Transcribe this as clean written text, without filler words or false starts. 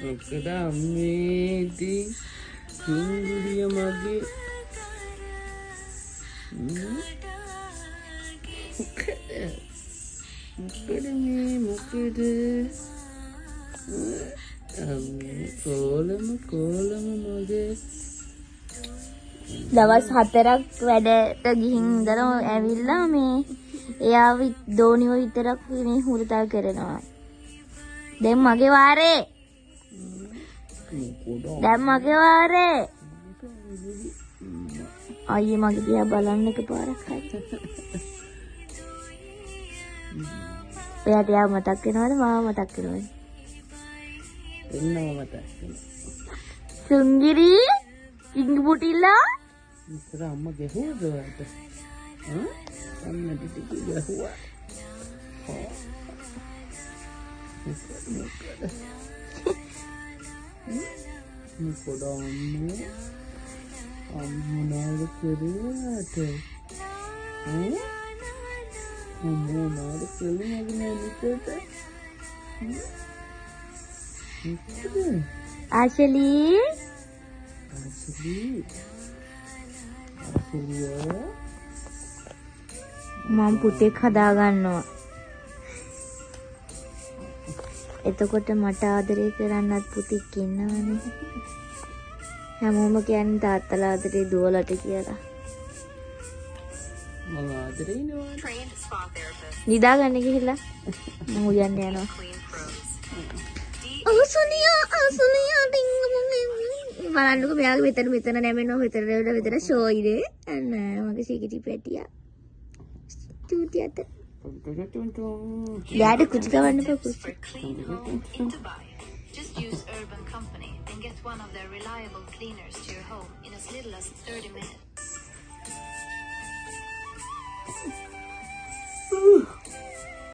මොකද අම්මේ ඉතින් සුන්දරිය මගේ මොකද මේ මොකද අම්මේ කොලම මගේ දවස් 4ක් වැඩට ගිහින් ඉඳලා ඇවිල්ලා මේ එයාව දෝනිව විතරක් මේ හුරතල් කරනවා. දැන් මගේ වාරේ. අයියේ මගේ දිහා බලන්න එකපාරක් හරි. එයාට යා මතක් වෙනවද මාව මතක් වෙනවද? එන්නම මතක් වෙනවා. සුන්ගිරි ඉංගි පුටිලා ඉස්සර අම්මා ගැහුවද ඔයාලට? අම්මා ටික ගැහුවා. මොකද අම්මා කරේට මොනවද කළේ ආශලී මම පුතෙක් හදා ගන්නවා. එතකොට මට ආදරය කරන්නත් පුතෙක් ඉන්නවනේ. හැමෝම කියන්නේ තාත්තලා ආදරේ දුවලට කියලා. මම ආදරේ ඉනවා. නිදා ගන්න ගිහිල්ලා මම උයන්න යනවා. අසුනියා බලන්නකො මෙයාගේ මෙතන නැමෙනවා මෙතන ෂෝ ඉරේ අන්න මගේ සිකිටි පැටියා චූටියට යාට කුචි කවන්න පොකුස් Just use Urban Company and get one of their reliable cleaners to your home in as little as 30 minutes.